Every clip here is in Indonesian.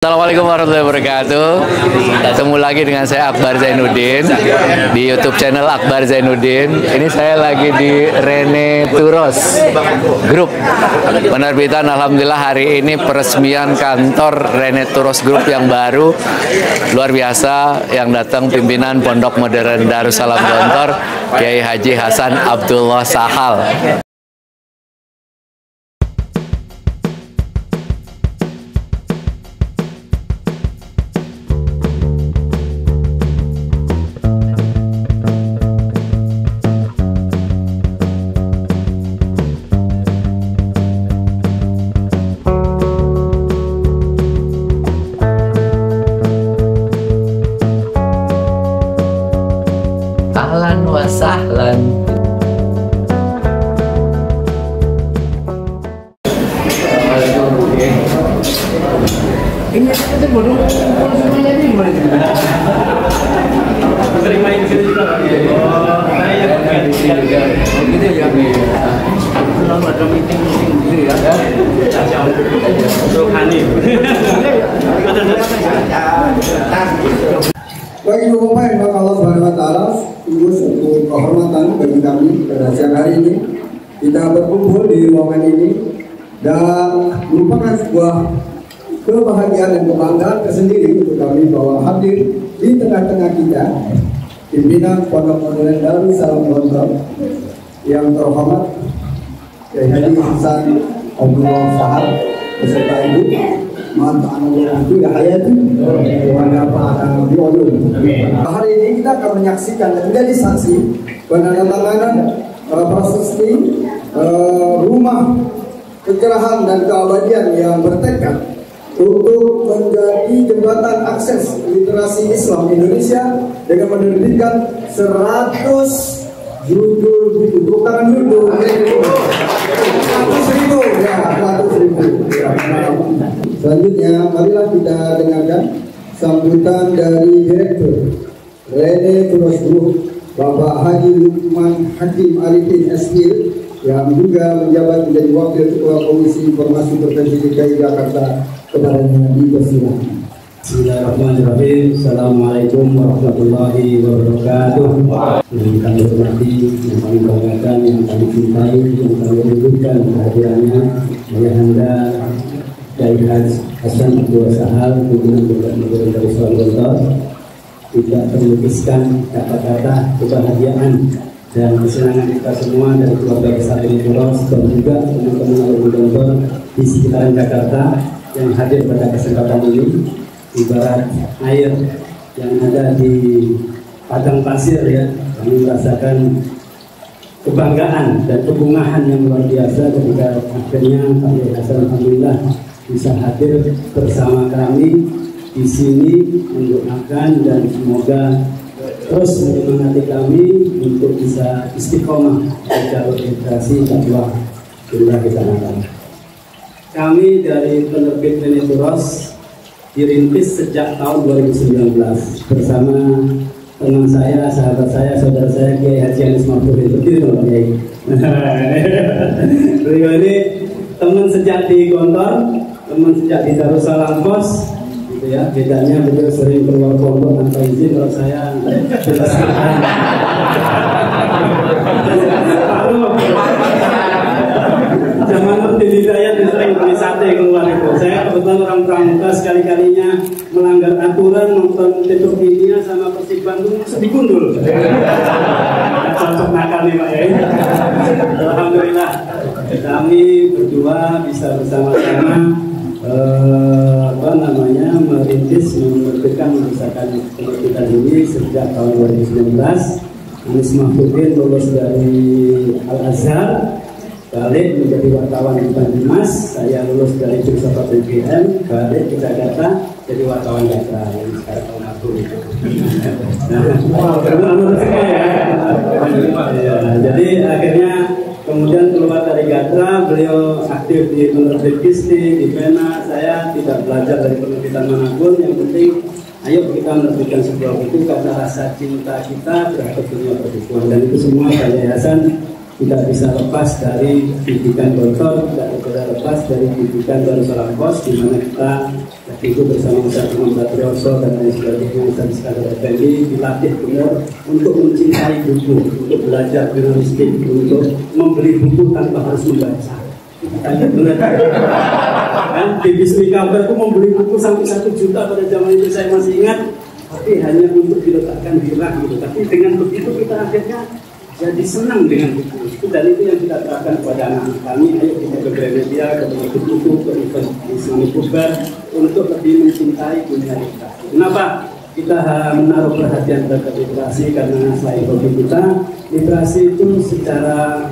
Assalamualaikum warahmatullahi wabarakatuh. Ketemu lagi dengan saya Akbar Zainuddin di YouTube channel Akbar Zainuddin. Ini saya lagi di Rene Turos Group penerbitan. Alhamdulillah hari ini peresmian kantor Rene Turos Group yang baru, luar biasa. Yang datang pimpinan Pondok Modern Darussalam Gontor, Kiai Haji Hasan Abdullah Sahal. Ahlan wa sahlan. Ini kita baru semuanya ini gimana gitu? Sering main sini juga. Oh, saya di sini juga. Oh gitu ya. Selalu ada meeting gitu ya. Untuk Hanif. Bagi Bapak yang Allah Subhanahu wa Ta'ala, ini suatu kehormatan bagi kami pada siang hari ini kita berkumpul di ruangan ini dan merupakan sebuah kebahagiaan dan kebanggaan tersendiri untuk kami bahwa hadir di tengah-tengah kita pimpinan Pondok Modern Darussalam Gontor yang terhormat Kiai Haji Hasan Abdullah Sahal beserta Ibu itu ya hayati hari ini kita akan menyaksikan dan menjadi saksi penandatanganan prasasti rumah kecerahan dan keabadian yang bertekad untuk menjadi jembatan akses literasi Islam Indonesia dengan menerbitkan 100 judul buku, bukan judul 100.000 ya, 100.000 ya. Selanjutnya, marilah kita dengarkan sambutan dari Direktur Rene Turos Group, Bapak Haji Lukman Hakim Arifin SPil, yang juga menjabat menjadi Wakil Ketua Komisi Informasi Provinsi DKI Jakarta. Kepadanya dipersilakan. Bismillahirrahmanirrahim. Assalamualaikum warahmatullahi wabarakatuh. Yang kami hormati, yang kami banggakan, yang kami cintai, yang kami rindukan kehadirannya Ayahanda Kiai Haji Hasan Abdullah Sahal, pimpinan Pondok Modern Darussalam Gontor. Tidak terlukiskan kata-kata kebahagiaan dan kesenangan kita semua dari keluarga besar Rene Turos dan juga teman-teman alumni Gontor di sekitaran Jakarta yang hadir pada kesempatan ini. Ibarat air yang ada di padang pasir ya, kami merasakan kebanggaan dan kebungahan yang luar biasa ketika akhirnya Pak Kiai Hasan alhamdulillah bisa hadir bersama kami di sini mendoakan dan semoga terus menyemangati kami untuk bisa istiqomah jalur literasi dakwah kita nanti. Kami dari penerbit Rene Turos dirintis sejak tahun 2019 bersama teman saya, sahabat saya, saudara saya Kiai Haji Anis Maftuhin. Betul Pak Kiai. Beliau ini teman sejak di Gontor, teman sejak di Darussalam Pos, gitu ya. Bedanya beliau sering keluar pondok tanpa izin, kalau saya zaman Nurdin Hidayat sering beli sate keluar itu. Saya kebetulan orang pramuka, sekali-kalinya melanggar aturan nonton Petrokimia sama Persib Bandung sedih gundul. Cocok nakal nih Pak ya. Alhamdulillah kami berdua bisa bersama-sama merintis menerbitkan penerbitan ini sejak tahun 2019. Anis Maftuhin lulus dari Al-Azhar, balik menjadi wartawan di Banyumas. Saya lulus dari Filsafat UGM, balik ke Jakarta jadi wartawan Jakarta yang sekarang tahun aku itu. Jadi akhirnya kemudian keluar dari Gatra, beliau aktif di penerbit Kisti, di Pena. Saya tidak belajar dari penerbitan manapun, yang penting ayo kita menerbitkan sebuah buku karena rasa cinta kita terhadap dunia perbukuan, dan itu semua Pak Yayasan tidak bisa lepas dari pendidikan Gontor, tidak bisa lepas dari pendidikan Darussalam Pos, di mana kita itu bersama Ustaz Imam Badrioso dan lain sebagainya, Ustaz Iskandar Effendi dilatih benar untuk mencintai buku, untuk belajar jurnalistik, untuk membeli buku tanpa harus membaca. Benar kan? Di Bismi Kabar itu membeli buku sampai 1 juta pada zaman itu, saya masih ingat, tapi hanya untuk diletakkan di rak gitu. Tapi dengan begitu kita akhirnya jadi senang dengan buku itu, dan itu yang kita terapkan kepada anak-anak kami. Ayo kita ke Gramedia, ke buku, ke event Islamic Bubar untuk lebih mencintai dunia literasi. Kenapa kita menaruh perhatian terhadap literasi? Karena selain hobi kita, literasi itu secara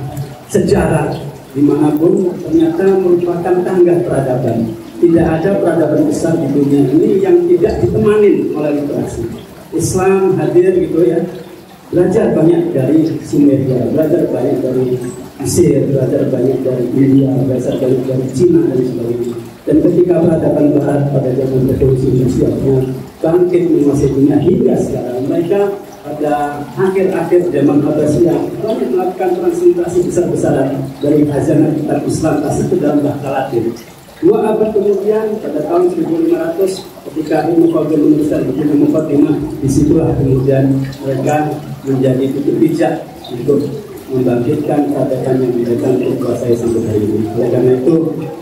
sejarah dimanapun ternyata merupakan tangga peradaban. Tidak ada peradaban besar di dunia ini yang tidak ditemani oleh literasi. Islam hadir gitu ya, belajar banyak dari Sumeria, belajar banyak dari Mesir, belajar banyak dari India, belajar banyak dari Cina dan sebagainya. Dan ketika peradaban Barat pada zaman revolusi industrialnya bangkit menguasai dunia hingga sekarang, mereka pada akhir-akhir zaman Abbasiyah banyak melakukan transliterasi besar-besaran dari khazanah kitab Islam tasik ke dalam bahasa Latin. 2 abad kemudian, pada tahun 1500, ketika Ibnu Khaldun menuliskan buku Muqaddimah, disitulah kemudian mereka menjadi titik bijak untuk membangkitkan peradaban yang mereka kuasai sampai hari ini. Oleh karena itu,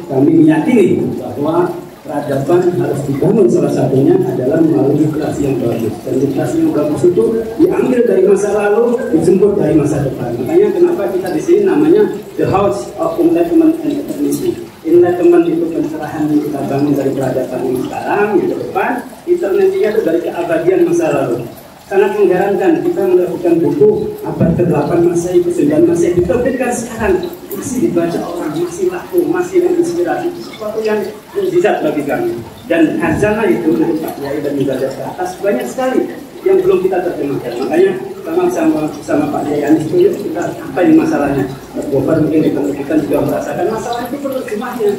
kami meyakini bahwa peradaban harus dibangun, salah satunya adalah melalui literasi yang bagus. Dan literasi yang bagus itu diambil dari masa lalu, dijemput dari masa depan. Makanya kenapa kita di sini namanya The House of Enlightenment and Eternity. Enlightenment itu pencerahan yang kita bangun dari peradaban yang sekarang, yang ke depan. Eternity itu dari keabadian masa lalu. Sangat mengherankan kita melakukan buku abad ke-8 Masehi, ke-9 Masehi diterbitkan sekarang, masih dibaca orang, masih laku, masih menginspirasi. Sesuatu yang mukjizat bagi kami. Dan khazanah itu dari Pak Yai dan juga dari atas banyak sekali yang belum kita terjemahkan. Makanya sama Pak Yai Anies itu kita apa ini masalahnya? Gopar mungkin kita juga merasakan masalah itu perlu terjemahnya.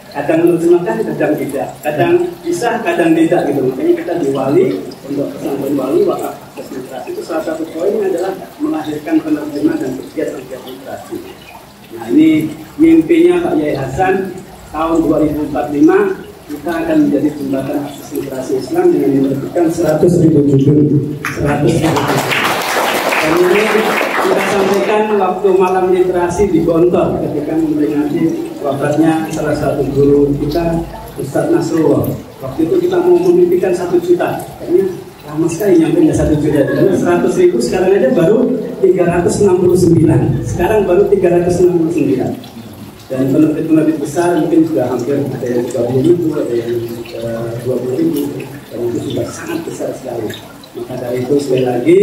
Kadang menerjemahkan, kadang tidak, kadang bisa, kadang tidak gitu. Makanya kita diwali untuk pesantren Wali wakaf literasi itu salah satu poinnya adalah melahirkan penerjemah dan pegiat literasi. Nah ini mimpinya Pak Yai Hasan tahun 2045 kita akan menjadi jembatan akses literasi Islam dengan menerbitkan 100.000 judul, 100.000 judul. Dan ini kita sampaikan waktu malam literasi di Gontor ketika memperingati wafatnya salah satu guru kita, Ustadz Nasrullah. Waktu itu kita mau memimpikan 1 juta, kayaknya lama sekali nyampe 1 juta. Karena 100.000 sekarang aja baru 369, sekarang baru 369. Dan penerbit-penerbit besar mungkin sudah hampir ada yang 30.000, ada yang 20.000, dan itu sudah sangat besar sekali. Maka dari itu sekali lagi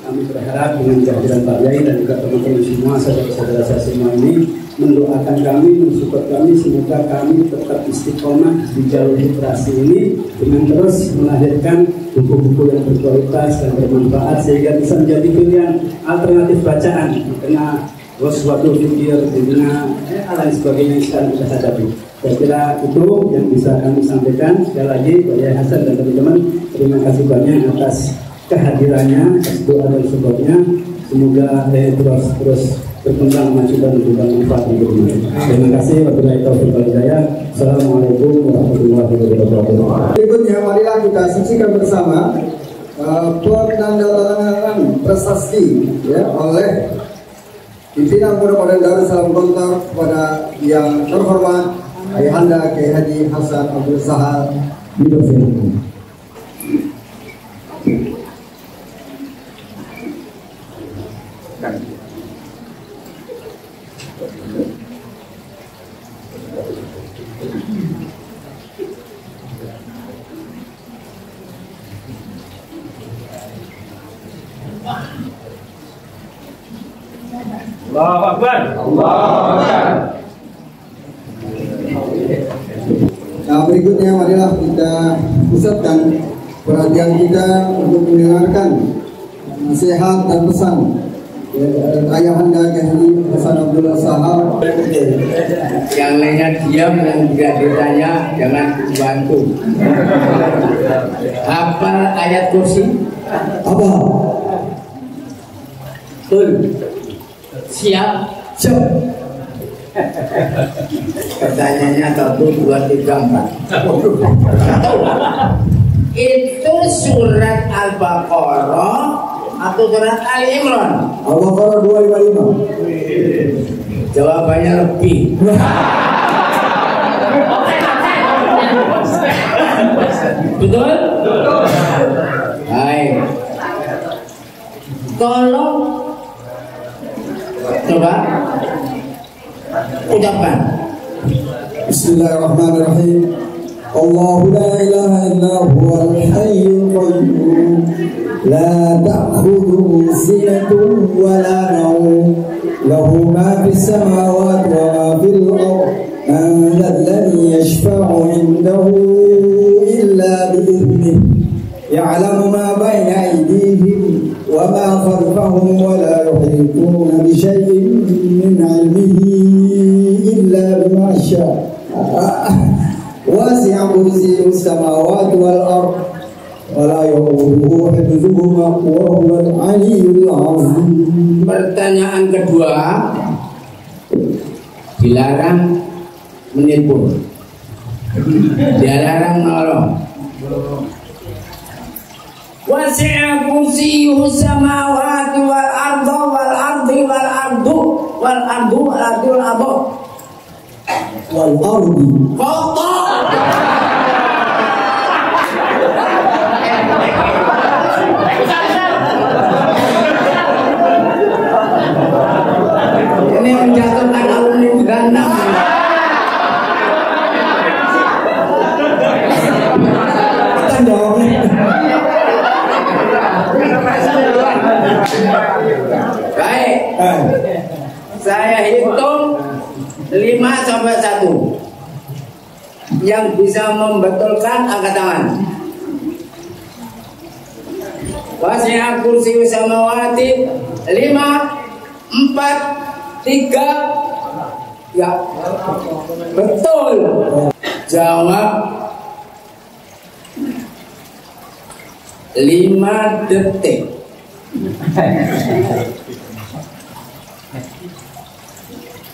kami berharap dengan kehadiran Pak Yai dan juga teman-teman semua, saudara-saudara saya semua ini mendoakan kami, mensupport kami, semoga kami tetap istiqomah di jalur literasi ini dengan terus melahirkan buku-buku yang berkualitas dan bermanfaat sehingga bisa menjadi pilihan alternatif bacaan karena suatu pikir, dengan lain sebagainya yang sekarang kita hadapi. Saya kira itu yang bisa kami sampaikan. Sekali lagi Pak Yai Hasan dan teman-teman, terima kasih banyak atas kehadirannya, doa dan supportnya. Semoga terus berkembang, maju dan memberikan manfaat untuk kita. Terima kasih. Wabillahi taufiq wal hidayah. Assalamualaikum warahmatullahi wabarakatuh. Berikutnya marilah kita saksikan bersama penandatanganan prestasi ya oleh pimpinan Pondok Darussalam Gontor kepada yang terhormat Ayahanda Kiai Haji Hasan Abdul Sahal Bidofil. Allahu Akbar. Allahu Akbar. Nah berikutnya marilah kita pusatkan perhatian kita untuk mendengarkan nasihat dan pesan Ayahanda Kiai Haji Hasan Abdul Sahal. Yang lainnya diam dan tidak ditanya jangan bantu. Hafal ayat kursi? Apa? Betul. Siap. Siap. Pertanyaannya 1, 2, 3, 4. Itu surat Al-Baqarah atau surat Ali Imran? Al-Baqarah 255. Jawabannya lebih. Betul? Baik. Tolong coba ucapkan. Bismillahirrahmanirrahim. Allahu la ilaha illa huwal hayyul qayyum la ta'khudhuhu sinatun wa la nawm lahu ma fis samawati wa ma fil ardh man alladhi yashfa'u 'indahu illa bi idhnihi ya'lamu ma bayna aydihim wa ma khalfahum wa la yuhituna bi shay'in min 'ilmihi illa bima sha'a wasi'a kursiyyu samawati wal ardh wa la ya'uduhu hifdhuhuma wa huwal 'aliyyul 'azim. Pertanyaan kedua, dilarang menipu, dilarang nolong. Wasi'a kursiyyu samawati wal ardh wal ardi wal ardu wal ardu wal ardu wal ardu Wal ardi kotor. Ini menjatuhkan alumni Uganda. kita jawabnya. Baik, saya hitung 5 sampai 1. Yang bisa membetulkan angkat tangan. Wasi'a kursiyyu samawati 5, 4, 3. Ya, betul. Jawab 5 detik.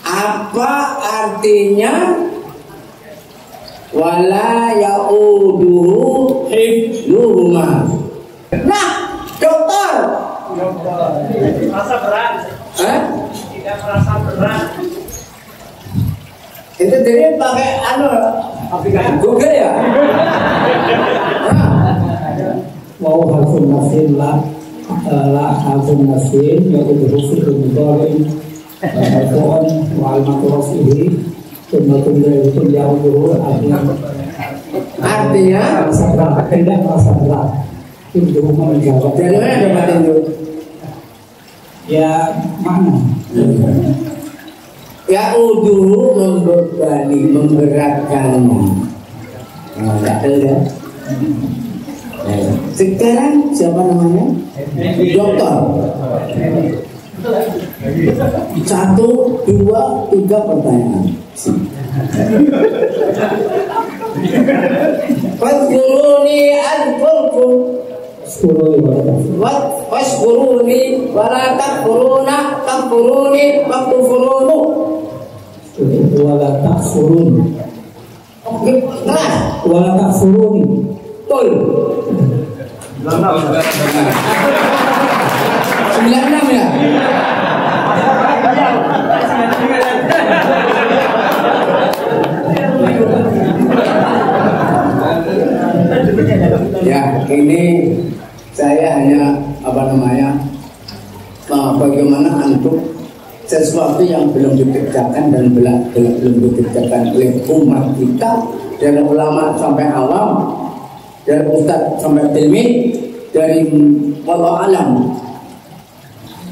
Apa artinya wala ya'uduhu hifdhuhuma? Nah, dokter. Merasa berat. Hah? Tidak merasa berat. Itu jadi pakai Google ya? Mau harfun nasin la harfun nasin yaitu berhuruf mudhari marfu'un wa alamatu raf'ihi sunnatun dari yang dulu Artinya tidak merasa berat itu menjawab. dari mana dapat itu? Ya mana? Ya'uduhu membebani, memberatkannya. Nah, ya. Sekarang siapa namanya? Dokter. 1, 2, 3 pertanyaan. Fadkuruni adkurkum Waskuruni wala takfuruna takfuruni waktufurunu wala takfurun wala takfuruni. Betul. 96 ya. Ya, ini saya hanya bagaimana antum sesuatu yang belum dikerjakan dan belum dikerjakan oleh umat kita, dari ulama sampai awam, dari ustadz sampai tilmid, dari wallahu alam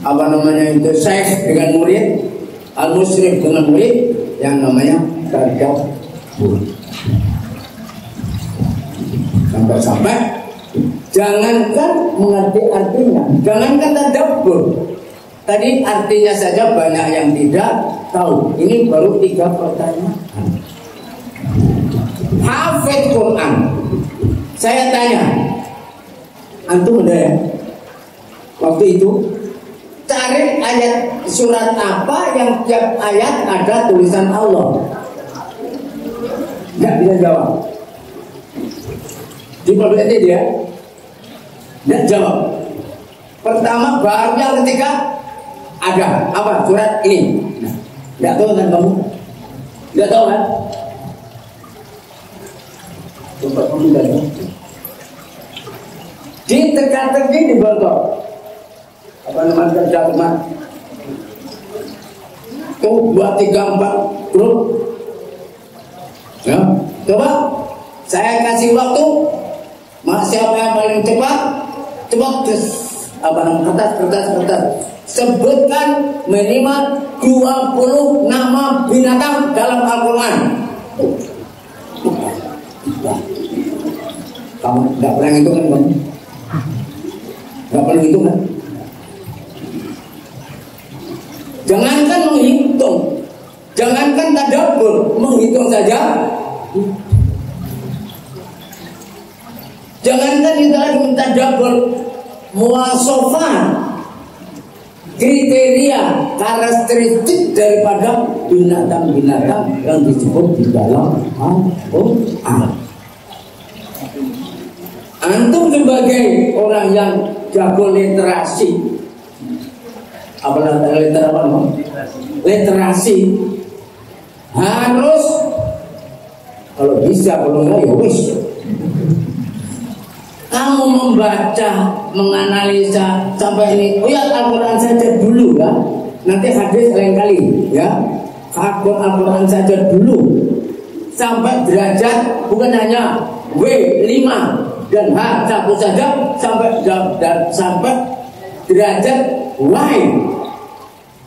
itu syekh dengan murid, al-musyrif dengan murid, yang namanya tadabbur. Sampai jangankan mengerti artinya, jangankan tadabbur. Tadi artinya saja banyak yang tidak tahu. Ini baru 3 pertanyaan. Hafidz Quran. Saya tanya, antum ada ya? Waktu itu Cari ayat surat apa yang tiap ayat ada tulisan Allah. Nggak bisa jawab. Di pondok itu dia nggak jawab. Pertama barunya ketika ada apa surat ini. Nah, nggak tahu kan kamu? Nggak tahu kan? Coba kamu nggak tahu. Di teka-teki di bawah apa namanya terjatuh tuh 2, 3, 4 grup ya. Coba saya kasih waktu, siapa yang paling cepat apa namanya kertas sebutkan minimal 20 nama binatang dalam Al-Quran. Kamu nggak pernah itu kan kamu? Nggak pernah itu kan? Jangankan menghitung, jangankan tadabbur, menghitung saja. Jangankan kita lagi mentadabbur, muwasafat, kriteria, karakteristik daripada binatang-binatang yang disebut di dalam Al-Quran. Antum sebagai orang yang jago literasi, literasi harus kalau bisa, kalau enggak ya wis kamu membaca, menganalisa sampai ini. Oh ya, Al-Quran saja dulu ya, nanti hadis lain kali ya. Al-Quran saja dulu sampai derajat bukan hanya W5 dan H1 saja, sampai derajat Y.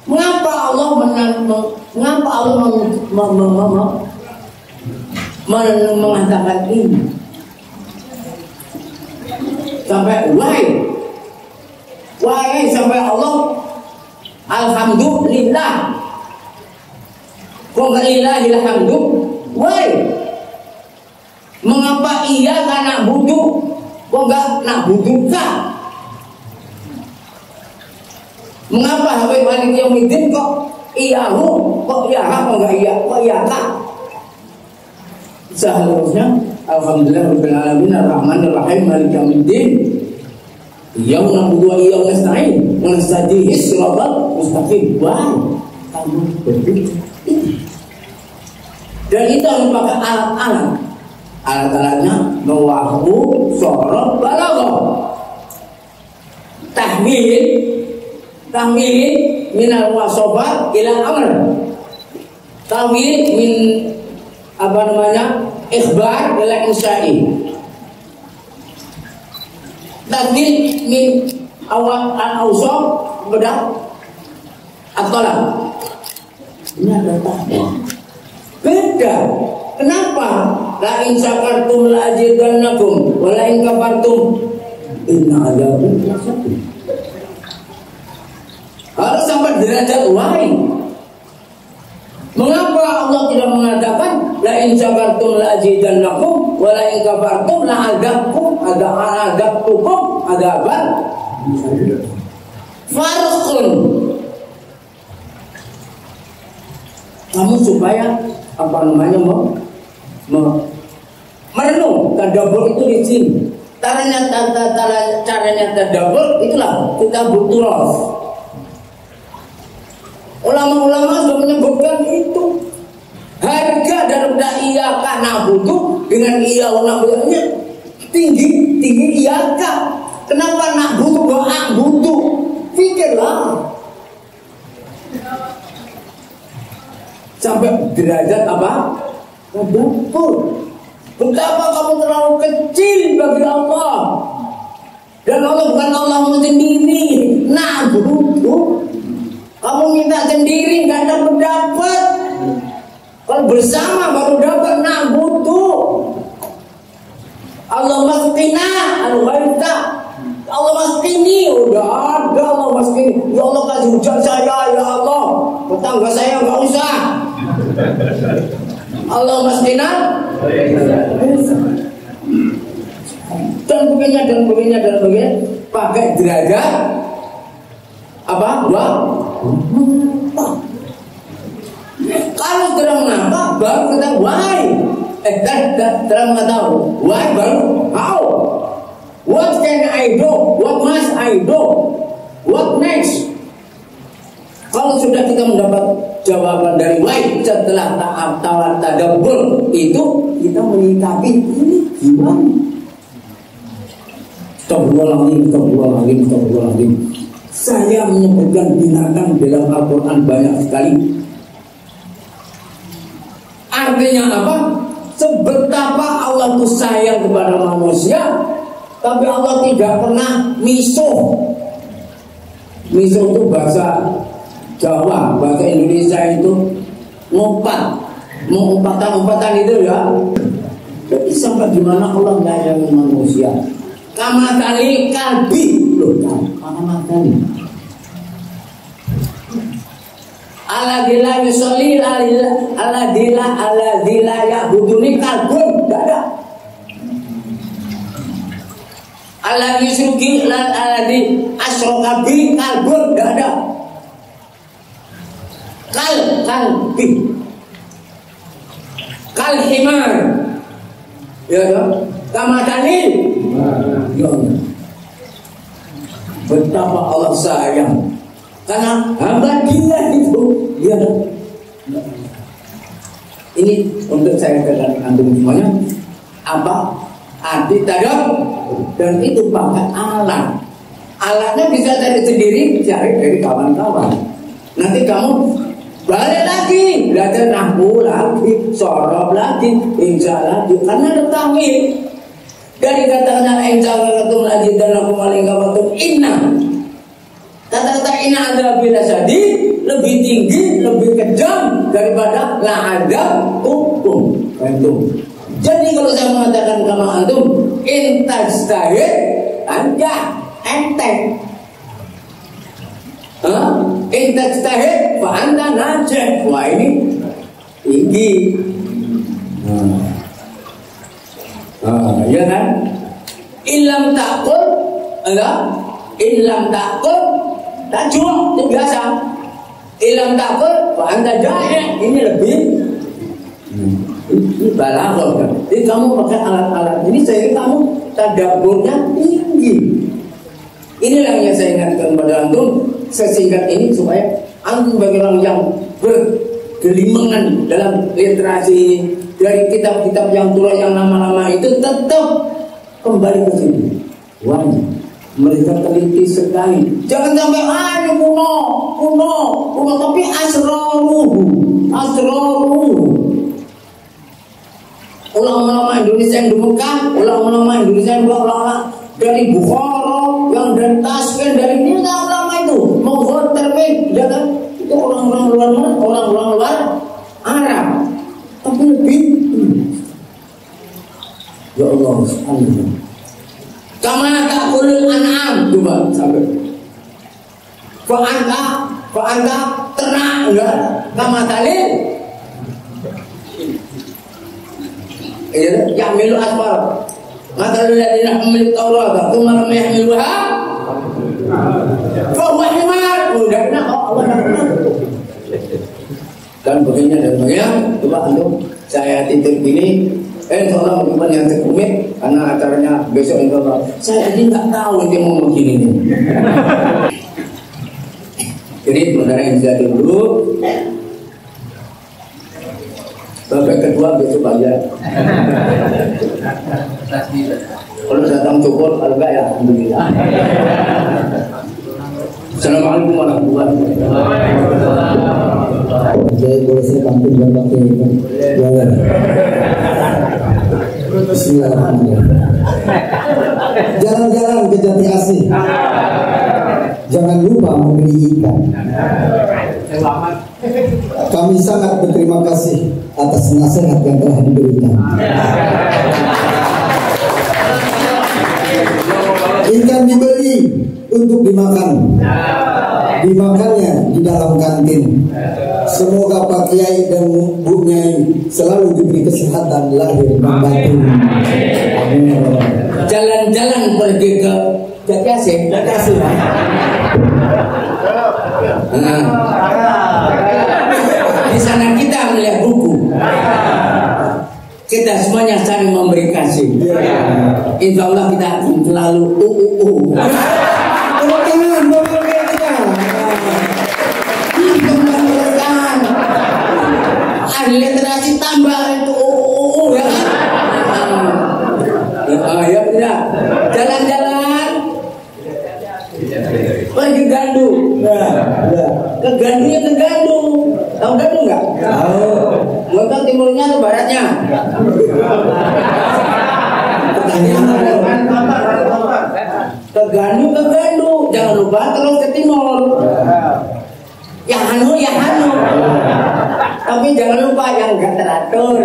Mengapa Allah mengatakan ini sampai Y sampai Allah alhamdulillah, kok lillahil hamdu Y. Mengapa iya karena butuh, kok enggak nak butuhkan? Mengapa Habib Malik Yaumiddin kok iyahu, kok iyaha, kok enggak iya, kok iyaka? Seharusnya alhamdulillah rabbil alamin arrahmanir rahim maliki yaumiddin iyyaka na'budu wa iyyaka nasta'in ihdinas siratal mustaqim. Kamu berpikir dan itu harus pakai alat-alatnya nawahu, sorot, balaghah, tahmil minal wasofat ila amr, tahmil min apa namanya ikhbar ila insya'i, tahmil min awal al-awsaf kepada at-talab. Ini ada tahmil beda. Kenapa? La in syakartum la azidannakum wa la in kafartum inna adzabi lasyadid. Harus sampai derajat Y. Mengapa Allah tidak mengatakan la in syakartum la azidannakum wa la in kafartum la adzabtukum adzaban? Farqun. Kamu supaya apa namanya merenung tadabbur itu di sini. Caranya tadabbur itulah kita butuh. Ulama-ulama sudah menyebutkan itu harga daripada iyaka na'budu dengan na'budunya tinggi iyaka. Kenapa na'budu kok butuh? Pikirlah sampai derajat apa? Tadabbur. Betapa kamu terlalu kecil bagi Allah. Dan Allah bukan Allah sendiri. Na'budu. Kamu minta sendiri nggak ada pendapat. Kalau bersama baru dapat na'budu. Allah maskina, Allah maskini, udah ada Allah maskini. Ya Allah kasih hujan saya, ya Allah. Tetangga saya nggak usah. Allah maskina dan begini pakai derajat apa? Mengapa? Kalau sudah mengapa baru kita why. Terang nggak tahu why baru how. What can I do? What must I do? What next? Kalau sudah kita mendapat jawaban dari why setelah tadabbur itu kita menyikapi ini gimana? Astagfirullahaladzim. Saya menyebutkan binatang dalam Al-Quran banyak sekali. Artinya apa? Sebetapa Allah itu sayang kepada manusia, tapi Allah tidak pernah misuh. Misuh itu bahasa Jawa, bahasa Indonesia itu ngumpat, mengumpatan itu ya. Jadi sampai dimana Allah menyayangi manusia. Kama kali kalbi loh, kama kali. Aladila yusolli aladila ya'buduni kalbun, tidak ada. Aladi sugi aladi asrokabi kalbun, tidak ada. Kalbi kalhimar, ya kan? Kamatani, ya Allah. Betapa Allah sayang. Karena hamba dia itu, dia ini untuk saya katakan antum semuanya apa arti tadab, dan itu pakai alat. Alatnya bisa cari sendiri, cari dari kawan-kawan. Nanti kamu balik lagi, belajar nahwu lagi, sorob lagi, insya lagi, karena ada tamil. Dari kata-kata insya Allah lagi dan aku maling kawatum inna. Kata-kata inna ada bila jadi lebih tinggi, lebih kejam daripada la ada hukum antum. Jadi kalau saya mengatakan kama antum intajtahid anda enteng. Intajtahid fa anta najih. Wah ini tinggi. Ya kan? Ilam takut, enggak? Ilam takut, tajuk itu biasa. Ilam takut, anda jahil. Ini lebih balaghah. Jadi kamu pakai alat-alat ini sehingga kamu tadabburnya tinggi. Inilah yang saya ingatkan pada antum sesingkat ini supaya antum bagi orang yang bergelimangan dalam literasi ini, dari kitab-kitab yang tua yang lama-lama itu tetap kembali ke sini. Wah, mereka teliti sekali. Jangan sampai kuno, tapi asraruhu. Ulama-ulama Indonesia yang di Mekah, ulama-ulama Indonesia yang ulama dari Bukhara, yang dari Tasken, dari ini ulama itu menghotermin, ya kan? Itu orang-orang luar Arab. Tapi lebih, ya Allah, subhanallah. Kama ta'kulul an'am, coba sampai. Fa'anta ternak enggak? Kama talil. Ya'milu asfar. Matalul ladina hamilu tawrata, tsumma lam yahmiluha. Fa huwa himar. Udah kena Allah kena. Dan begini dan begini, coba antum saya titip ini, soalnya bukan yang terkumit karena acaranya besok insya Allah. Saya ini nggak tahu dia mau begini nih. Jadi sementara yang saya dulu, babak kedua besok aja. Kalau datang cukup, kalau enggak ya alhamdulillah. Assalamualaikum warahmatullahi wabarakatuh. Jadi boleh saya tampil dan pakai ya. Bismillahirrahmanirrahim. Jalan-jalan ke Jati Asih. Jangan lupa membeli ikan. Kami sangat berterima kasih atas nasihat yang telah diberikan. Ikan dibeli untuk dimakan, dimakannya di dalam kantin. Semoga Pak Kiai dan Bu Nyai selalu diberi kesehatan lahir dan batin. Jalan-jalan pergi ke Jati Asih. Di sana kita melihat buku. Kita semuanya saling memberi kasih. Insya Allah kita akan selalu ahli literasi tambah itu ya kan? Ya benar. Jalan-jalan pergi Gandu. Ke Gandunya ke Gandu. Tahu Gandu nggak? Tahu. Mau ke timurnya atau baratnya? Ke Gandu ke Gandu. Jangan lupa terus ke timur. Yang Hanu. Tapi jangan lupa yang nggak teratur.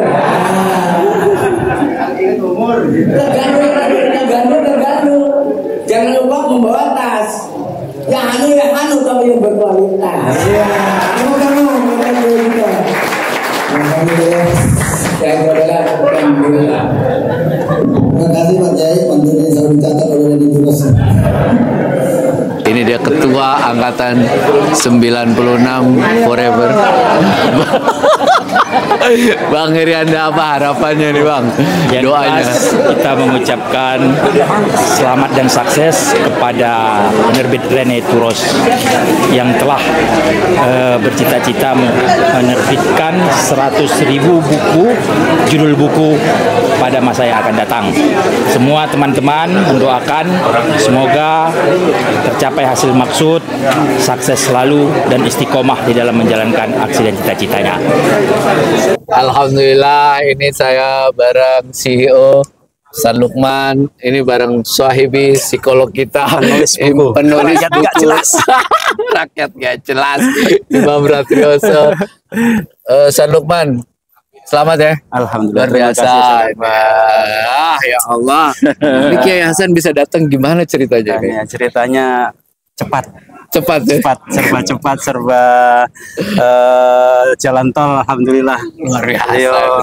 Tergantung. Jangan lupa membawa tas. Yang Hanu tapi yang berkualitas. Terima kasih Pak Jai, pantunnya selalu dicatat oleh Rene Turos. Ini dia ketua angkatan 96 forever. Bang Irianda, apa harapannya nih Bang? Yang Doanya. jelas, kita mengucapkan selamat dan sukses kepada penerbit Rene Turos yang telah bercita-cita menerbitkan 100.000 buku, judul buku pada masa yang akan datang. Semua teman-teman mendoakan semoga tercapai hasil maksud, sukses selalu dan istiqomah di dalam menjalankan aksi dan cita-citanya. Alhamdulillah, ini saya bareng CEO Ustaz Lukman, ini bareng Swahibi, psikolog kita, penulis buku. Gak jelas. Rakyat gak jelas. Imam Ratrioso. Ustaz Lukman, selamat ya. Alhamdulillah. Luar biasa. Ya Allah. Ini Kiai Hasan bisa datang gimana ceritanya? Ceritanya cepat Cepat. serba jalan tol. Alhamdulillah. Luar biasa. Ayo,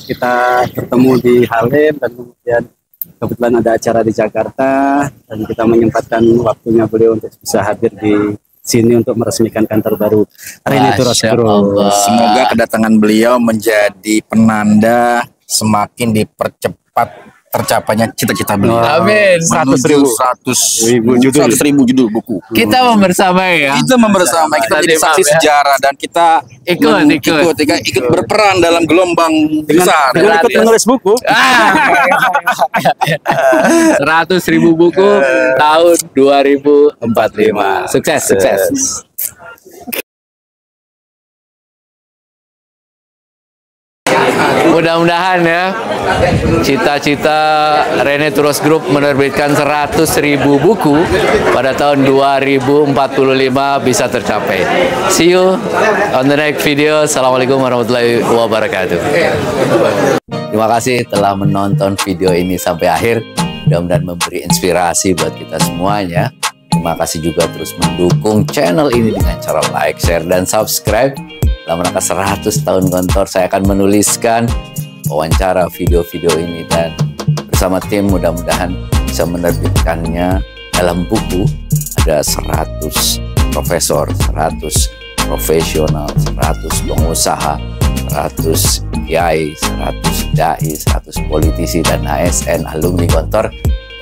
kita ketemu di Halim dan kemudian kebetulan ada acara di Jakarta dan kita menyempatkan waktunya beliau untuk bisa hadir di sini untuk meresmikan kantor baru Rene Turos Group. Semoga kedatangan beliau menjadi penanda semakin dipercepat tercapainya cita-cita beliau. Amin. 100.000 judul buku. Kita membersamai ya. Kita membersamai, kita jadi saksi sejarah dan kita ikut berperan dalam gelombang besar. Dengan ikut menulis buku. 100.000 buku tahun 2045. Sukses. Mudah-mudahan ya cita-cita Rene Turos Group menerbitkan 100.000 buku pada tahun 2045 bisa tercapai. See you on the next video. Assalamualaikum warahmatullahi wabarakatuh. Terima kasih telah menonton video ini sampai akhir. Mudah-mudahan memberi inspirasi buat kita semuanya. Terima kasih juga terus mendukung channel ini dengan cara like, share, dan subscribe. Dalam rangka 100 tahun kantor, saya akan menuliskan wawancara video-video ini dan bersama tim mudah-mudahan bisa menerbitkannya dalam buku. Ada 100 profesor, 100 profesional, 100 pengusaha, 100 kiai, 100 dai, 100 politisi dan ASN alumni kantor,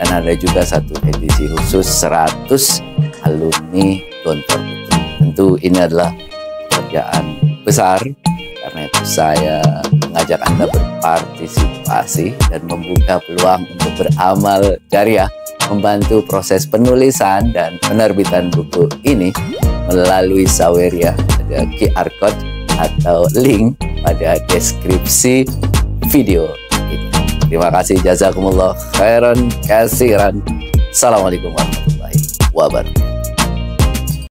dan ada juga satu edisi khusus 100 alumni kantor. Tentu ini adalah pekerjaan besar, karena itu saya mengajak Anda berpartisipasi dan membuka peluang untuk beramal jariah, membantu proses penulisan dan penerbitan buku ini melalui Saweria. Ada QR code atau link pada deskripsi video ini. Terima kasih, jazakumullah khairan kasiran. Assalamualaikum warahmatullahi wabarakatuh.